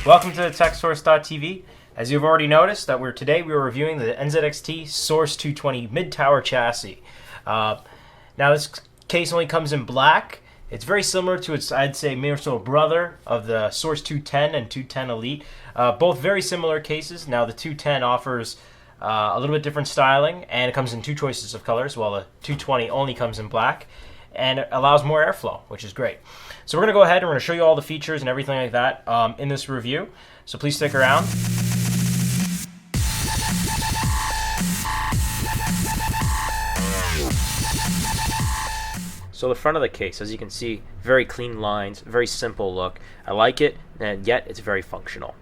Welcome to TechSource.tv. As you've already noticed, that today we were reviewing the Nzxt Source 220 mid-tower chassis. Now this case only comes in black. It's very similar to its, I'd say, mere brother of the Source 210 and 210 Elite. Both very similar cases. Now the 210 offers a little bit different styling, and it comes in two choices of colors, while the 220 only comes in black, and it allows more airflow, which is great. So we're going to go ahead and we're going to show you all the features and everything like that in this review. So please stick around. So the front of the case, as you can see, very clean lines, very simple look. I like it, and yet it's very functional.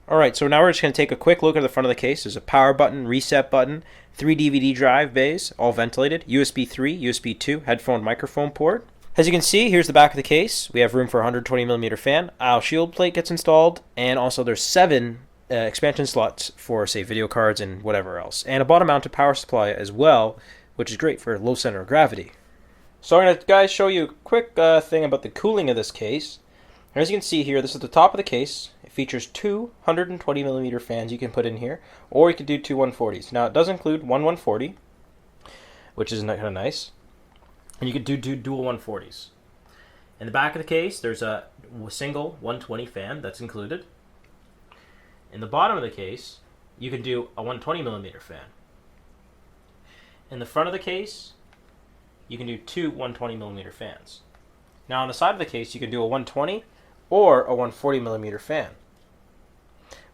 Alright, so now we're just going to take a quick look at the front of the case. There's a power button, reset button, 3 DVD drive bays, all ventilated, USB 3, USB 2, headphone, microphone port. As you can see, here's the back of the case. We have room for a 120mm fan. Our shield plate gets installed, and also there's 7 expansion slots for, say, video cards and whatever else. And a bottom-mounted power supply as well, which is great for low center of gravity. So I'm going to, guys, show you a quick thing about the cooling of this case. And as you can see here, this is the top of the case. It features 2 120mm fans you can put in here, or you can do 2 140s. Now, it does include one 140, which is kind of nice. And you can do dual 140s. In the back of the case, there's a single 120 fan that's included. In the bottom of the case, you can do a 120mm fan. In the front of the case, you can do 2 120mm fans. Now on the side of the case, you can do a 120 or a 140mm fan,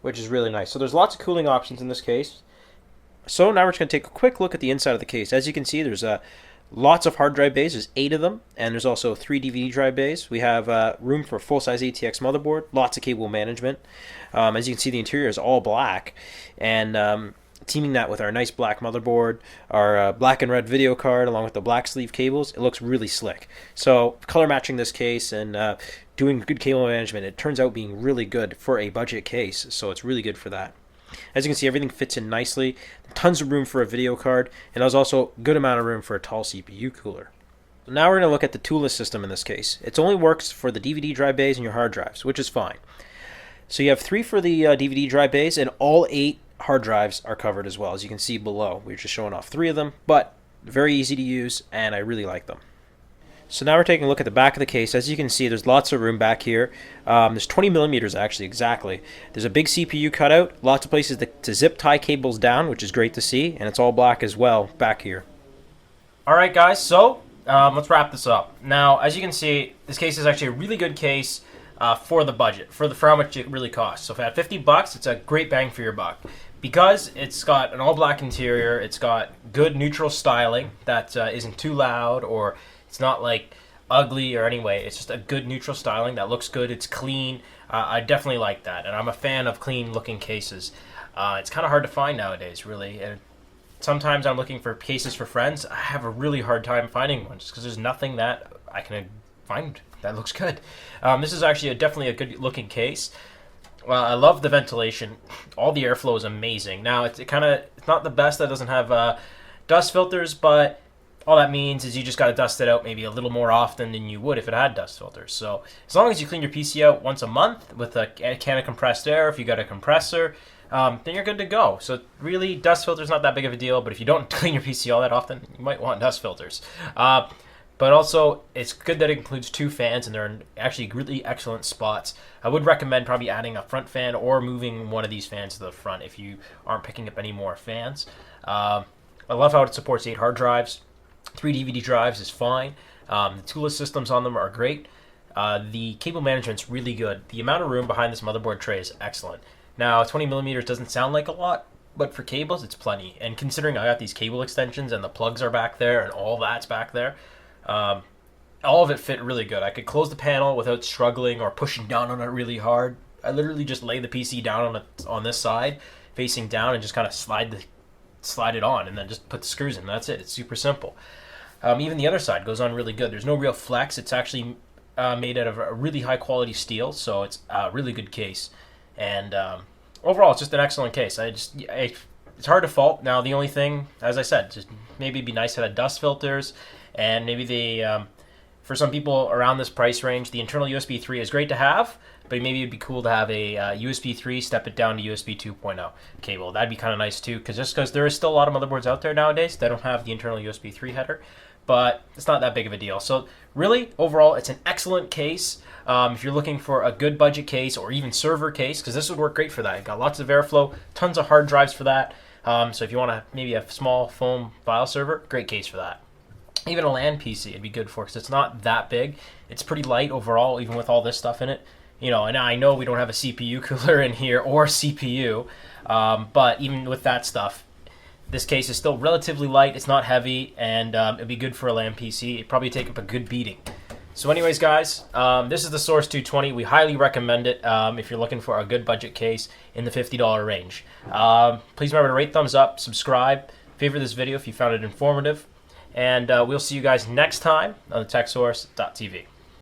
which is really nice. So there's lots of cooling options in this case. So now we're just going to take a quick look at the inside of the case. As you can see, there's lots of hard drive bays. There's 8 of them, and there's also 3 DVD drive bays. We have room for a full-size ATX motherboard, lots of cable management. As you can see, the interior is all black, and teaming that with our nice black motherboard, our black and red video card, along with the black sleeve cables, it looks really slick. So color matching this case and doing good cable management, it turns out being really good for a budget case, so it's really good for that. As you can see, everything fits in nicely, tons of room for a video card, and there's also a good amount of room for a tall CPU cooler. So now we're going to look at the toolless system in this case. It only works for the DVD drive bays and your hard drives, which is fine. So you have 3 for the DVD drive bays, and all 8 hard drives are covered as well. As you can see below, we're just showing off 3 of them, but very easy to use, and I really like them. So now we're taking a look at the back of the case. As you can see, there's lots of room back here. There's 20mm actually, exactly. There's a big CPU cutout, lots of places to zip tie cables down, which is great to see, and it's all black as well back here. Alright guys, so let's wrap this up. Now, as you can see, this case is actually a really good case for the budget, for how much it really costs. So if at $50, it's a great bang for your buck. Because it's got an all-black interior, it's got good neutral styling that isn't too loud, or it's not like ugly or anyway. It's just a good neutral styling that looks good. It's clean. I definitely like that, and I'm a fan of clean-looking cases. It's kind of hard to find nowadays, really. And sometimes I'm looking for cases for friends. I have a really hard time finding one just because there's nothing that I can find that looks good. This is actually definitely a good-looking case. Well, I love the ventilation. All the airflow is amazing. Now, it's not the best that doesn't have dust filters, but all that means is you just got to dust it out maybe a little more often than you would if it had dust filters. So as long as you clean your PC out once a month with a can of compressed air, if you got a compressor, then you're good to go. So really, dust filters not that big of a deal, but if you don't clean your PC all that often, you might want dust filters. But also, it's good that it includes 2 fans, and they're in actually really excellent spots. I would recommend probably adding a front fan or moving one of these fans to the front if you aren't picking up any more fans. I love how it supports 8 hard drives. 3 DVD drives is fine. The toolless systems on them are great. The cable management's really good. The amount of room behind this motherboard tray is excellent. Now, 20mm doesn't sound like a lot, but for cables, it's plenty. And considering I got these cable extensions and the plugs are back there and all that's back there, all of it fit really good. I could close the panel without struggling or pushing down on it really hard. I literally just lay the PC down on this side, facing down, and just kind of slide it on, and then just put the screws in. That's it. It's super simple. Even the other side goes on really good. There's no real flex. It's actually made out of a really high quality steel, so it's a really good case. And overall, it's just an excellent case. It's hard to fault. Now, the only thing, as I said, just maybe it'd be nice to have dust filters, and maybe the for some people around this price range, the internal USB 3 is great to have, but maybe it'd be cool to have a USB 3, step it down to USB 2.0 cable. That'd be kind of nice too, because there is still a lot of motherboards out there nowadays that don't have the internal USB 3 header, but it's not that big of a deal. So really, overall, it's an excellent case. If you're looking for a good budget case or even server case, because this would work great for that. You've got lots of airflow, tons of hard drives for that. So if you want maybe a small foam file server, great case for that. Even a LAN PC it'd be good for, because it's not that big. It's pretty light overall, even with all this stuff in it. You know, and I know we don't have a CPU cooler in here or CPU, but even with that stuff, this case is still relatively light. It's not heavy, and it'd be good for a LAN PC. It'd probably take up a good beating. So anyways, guys, this is the Source 220. We highly recommend it if you're looking for a good budget case in the $50 range. Please remember to rate, thumbs up, subscribe, favorite this video if you found it informative. And we'll see you guys next time on the TechSource.tv.